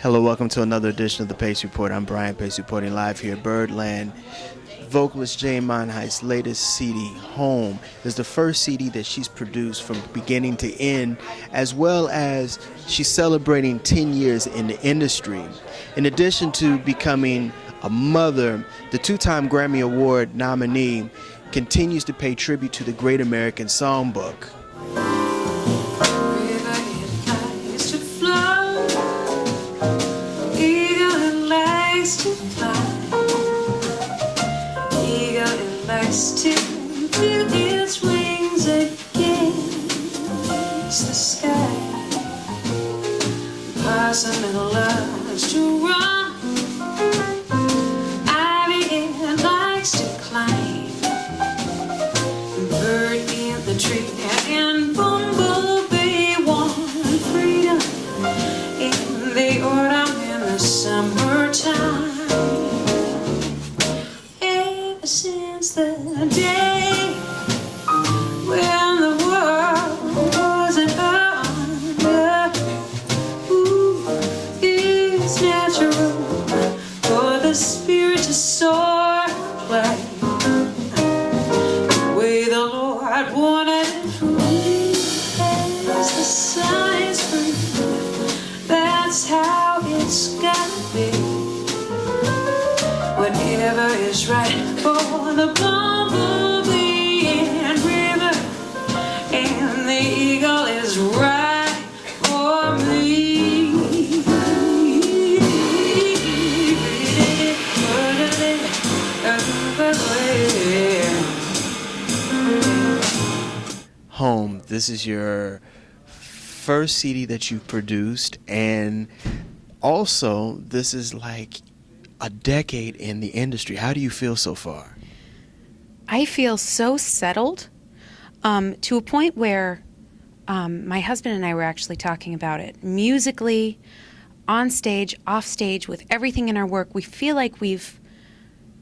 Hello, welcome to another edition of the Pace Report. I'm Brian Pace, reporting live here at Birdland. Vocalist Jane Monheit's latest CD, Home, is the first CD that she's produced from beginning to end, as well as she's celebrating 10 years in the industry. In addition to becoming a mother, the two-time Grammy Award nominee continues to pay tribute to the Great American Songbook. To feel its wings against the sky. Possum loves to run. Ivy likes to climb. Bird in the tree and bumblebee want freedom in the autumn and the summertime. Since the day when the world wasn't under, it's natural for the spirit to soar and play the way the Lord wanted it free. As the sun is free, that's how it's gotta be. Whatever is right for the bumblebee and river, and the eagle is right for me. Home, this is your first CD that you've produced, and also this is like a decade in the industry. How do you feel so far? I feel so settled, to a point where my husband and I were actually talking about it. Musically, on stage, off stage, with everything in our work, we feel like we've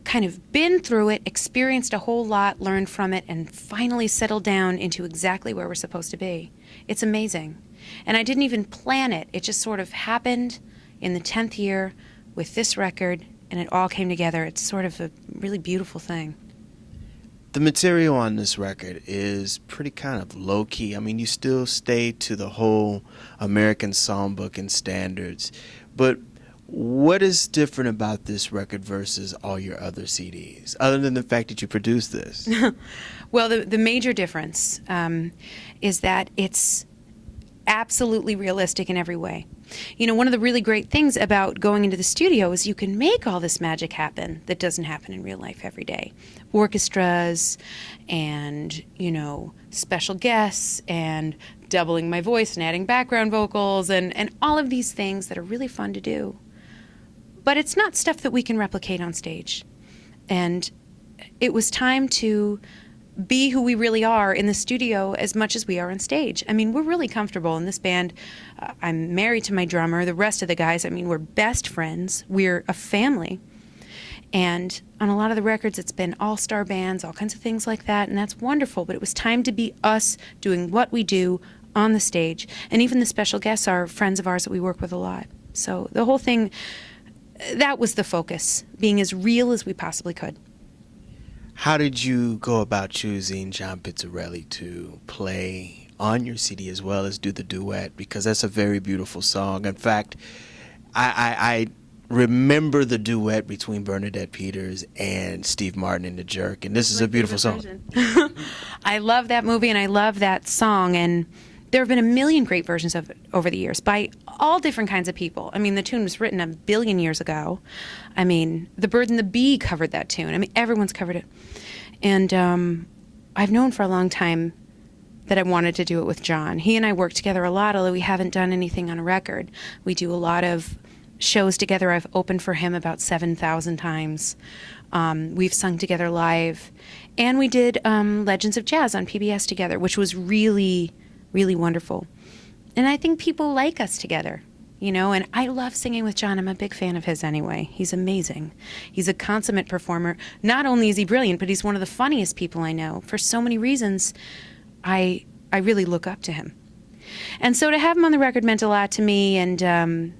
kind of been through it, experienced a whole lot, learned from it, and finally settled down into exactly where we're supposed to be. It's amazing. And I didn't even plan it. It just sort of happened in the 10th year with this record, and it all came together. It's sort of a really beautiful thing. The material on this record is pretty kind of low-key. I mean, you still stay to the whole American Songbook and standards, but what is different about this record versus all your other CDs, other than the fact that you produced this? Well, the major difference is that it's absolutely realistic in every way. You know, one of the really great things about going into the studio is you can make all this magic happen that doesn't happen in real life every day. Orchestras and, you know, special guests and doubling my voice and adding background vocals and all of these things that are really fun to do. But it's not stuff that we can replicate on stage. And it was time to be who we really are in the studio as much as we are on stage. I mean, we're really comfortable in this band. I'm married to my drummer. The rest of the guys, I mean, we're best friends. We're a family. And on a lot of the records, it's been all-star bands, all kinds of things like that, and that's wonderful. But it was time to be us doing what we do on the stage. And even the special guests are friends of ours that we work with a lot. So the whole thing, that was the focus, being as real as we possibly could. How did you go about choosing John Pizzarelli to play on your CD as well as do the duet? Because that's a very beautiful song. In fact, I remember the duet between Bernadette Peters and Steve Martin in The Jerk, and this is a beautiful song. I love that movie and I love that song, and there have been a million great versions of it over the years by all different kinds of people. I mean, the tune was written 1 billion years ago. I mean, The Bird and the Bee covered that tune. I mean, everyone's covered it. And I've known for a long time that I wanted to do it with John. He and I work together a lot, although we haven't done anything on a record. We do a lot of shows together. I've opened for him about 7,000 times. We've sung together live. And we did Legends of Jazz on PBS together, which was really, really wonderful. And I think people like us together, you know, and I love singing with John. I'm a big fan of his anyway. He's amazing. He's a consummate performer. Not only is he brilliant, but he's one of the funniest people I know. For so many reasons, I really look up to him. And so to have him on the record meant a lot to me, and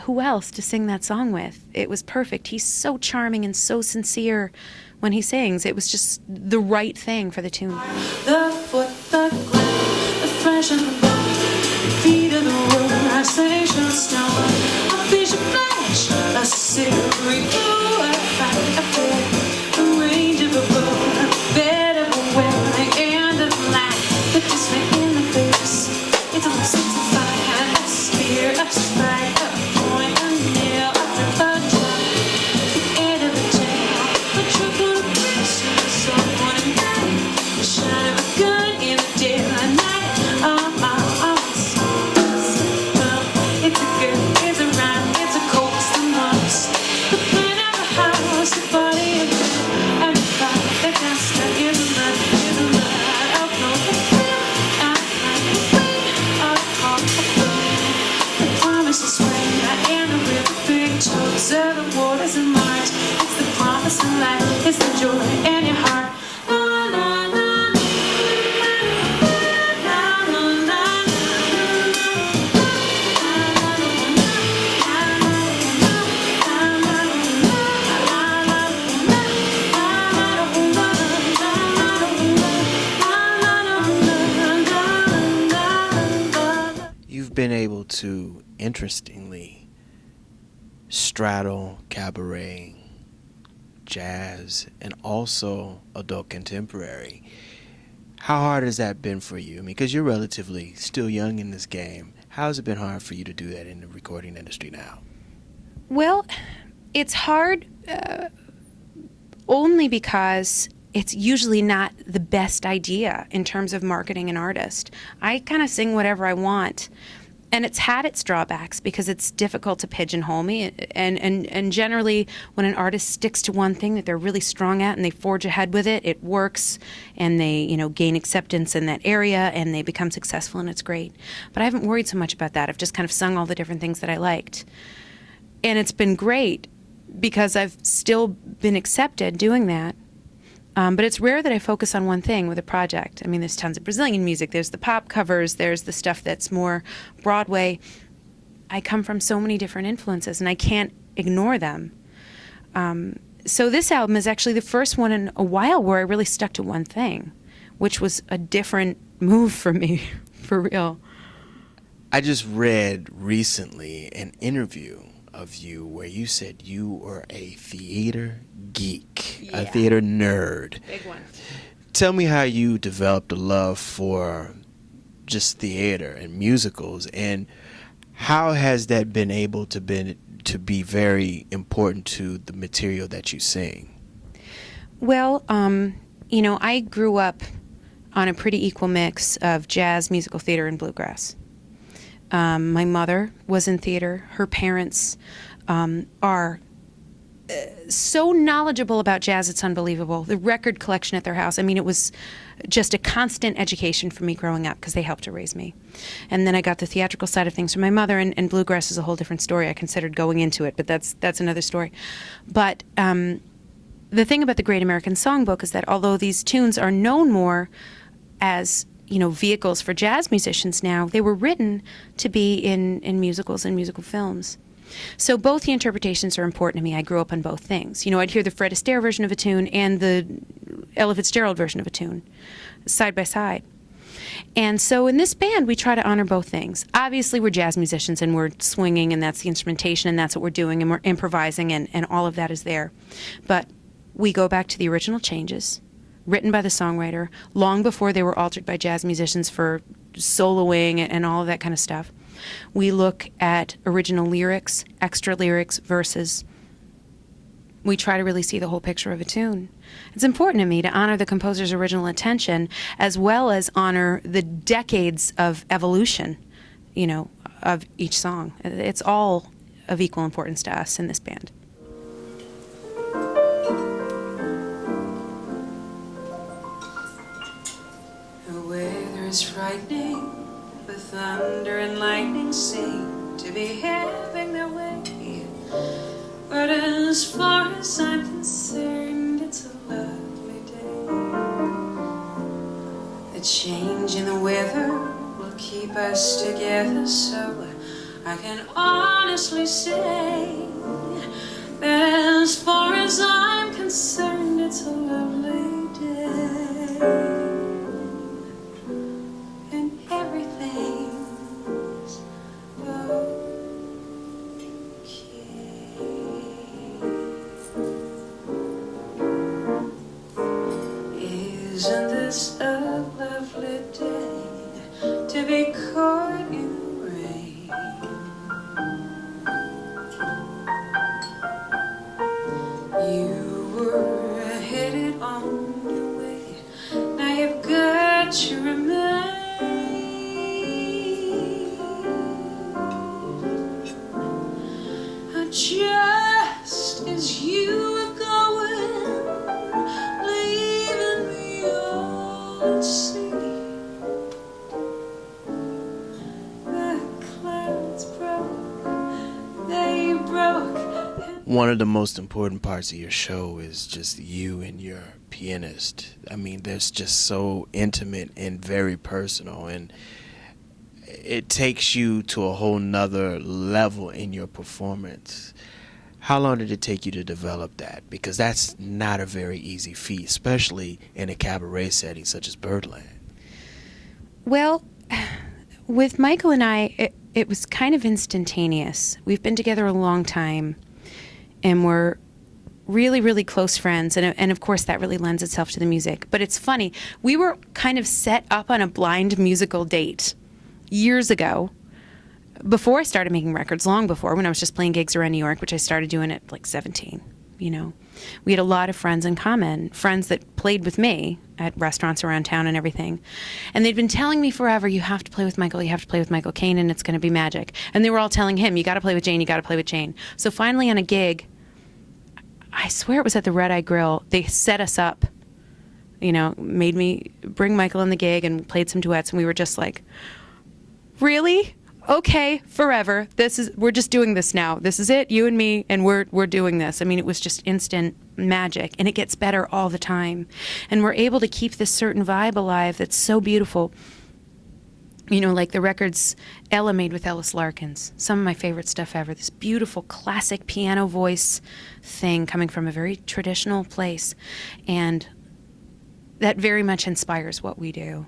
who else to sing that song with. It was perfect. He's so charming and so sincere when he sings. It was just the right thing for the tune. The foot, the ground, the flesh and the bone, the feet of the world, I say shall stone. A vision flash, a silvery glow, a fight, a bed, a range of a bow, a bed of a well, the end of life, the kiss me in the face. It's a fire, a spear, a strike, a point, a nail, a drop, the end of the tail, a triple of pressure, someone in night, the shine of a gun in the dead of night. It's a good, it's a rhyme, it's a coax, the mumps, the plan of a house, the body of it, and the fire, the dust, is a mud, oh no, the feel, I find the way, of talk, the promise is swing, and the river big toes, the waters and Mars, it's the promise of life, it's the joy in your heart. Been able to, interestingly, straddle cabaret, jazz, and also adult contemporary. How hard has that been for you? I mean, because you're relatively still young in this game. How has it been hard for you to do that in the recording industry now? Well, it's hard only because it's usually not the best idea in terms of marketing an artist. I kind of sing whatever I want. And it's had its drawbacks because it's difficult to pigeonhole me. And generally, when an artist sticks to one thing that they're really strong at and they forge ahead with it, it works, and they, gain acceptance in that area, and they become successful, and it's great. But I haven't worried so much about that. I've just kind of sung all the different things that I liked. And it's been great because I've still been accepted doing that. But it's rare that I focus on one thing with a project. I mean, there's tons of Brazilian music. There's the pop covers. There's the stuff that's more Broadway. I come from so many different influences, and I can't ignore them. So this album is actually the first one in a while where I really stuck to one thing, which was a different move for me, for real. I just read recently an interview of you where you said you were a theater geek, a theater nerd. Big one. Tell me how you developed a love for just theater and musicals, and how has that been able to be very important to the material that you sing? Well, I grew up on a pretty equal mix of jazz, musical theater, and bluegrass. My mother was in theater. Her parents are so knowledgeable about jazz, it's unbelievable. The record collection at their house, I mean, it was just a constant education for me growing up because they helped to raise me. And then I got the theatrical side of things from my mother, and bluegrass is a whole different story. I considered going into it, but that's another story. But the thing about the Great American Songbook is that although these tunes are known more as vehicles for jazz musicians now, they were written to be in musicals and musical films. So both the interpretations are important to me. I grew up on both things. I'd hear the Fred Astaire version of a tune and the Ella Fitzgerald version of a tune side by side. And so in this band, we try to honor both things. Obviously, we're jazz musicians, and we're swinging, and that's the instrumentation, and that's what we're doing, and we're improvising, and all of that is there. But we go back to the original changes, written by the songwriter, long before they were altered by jazz musicians for soloing and all of that kind of stuff. We look at original lyrics, extra lyrics, verses. We try to really see the whole picture of a tune. It's important to me to honor the composer's original intention, as well as honor the decades of evolution, of each song. It's all of equal importance to us in this band. The weather is frightening. The thunder and lightning seem to be having their way. But as far as I'm concerned, it's a lovely day. The change in the weather will keep us together, so I can honestly say that as far as I'm concerned, it's a lovely day, and everything's okay. Isn't this a lovely day to be caught in the rain? You were headed on your way, now you've got to remain. Just as you were going, leaving me all at sea, the clouds broke, they broke. One of the most important parts of your show is just you and your pianist. I mean, there's just so intimate and very personal, and it takes you to a whole nother level in your performance. How long did it take you to develop that? Because that's not a very easy feat, especially in a cabaret setting such as Birdland. Well, with Michael and I, it was kind of instantaneous. We've been together a long time, and we're really, really close friends. And of course, that really lends itself to the music. But it's funny. We were kind of set up on a blind musical date years ago, before I started making records, long before, when I was just playing gigs around New York, which I started doing at like 17, you know. We had a lot of friends in common, friends that played with me at restaurants around town and everything. And they'd been telling me forever, you have to play with Michael, you have to play with Michael Caine, and it's going to be magic. And they were all telling him, you got to play with Jane, you got to play with Jane. So finally on a gig, I swear it was at the Red Eye Grill, they set us up, you know, made me bring Michael on the gig and played some duets, and we were just like, really? Okay, forever. We're just doing this now. This is it, you and me, and we're doing this. I mean, it was just instant magic, and it gets better all the time. And we're able to keep this certain vibe alive that's so beautiful. You know, like the records Ella made with Ellis Larkins, some of my favorite stuff ever. This beautiful classic piano voice thing coming from a very traditional place. And that very much inspires what we do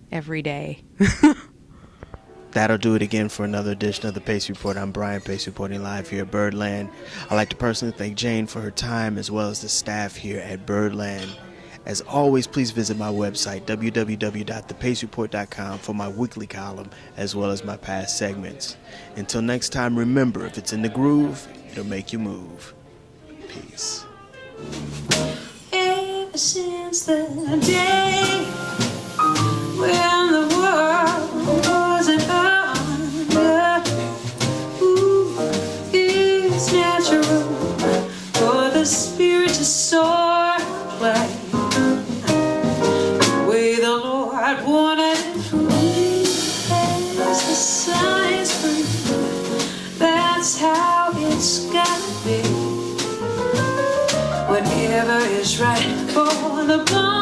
every day. That'll do it again for another edition of the Pace Report. I'm Brian Pace, reporting live here at Birdland. I'd like to personally thank Jane for her time, as well as the staff here at Birdland. As always, please visit my website, www.thepacereport.com, for my weekly column, as well as my past segments. Until next time, remember, if it's in the groove, it'll make you move. Peace. Ever since the day when the world wasn't under, it's natural for the spirit to soar and play the way the Lord wanted it for me. As the sun is free, that's how it's gotta be. Whatever is right for the blind.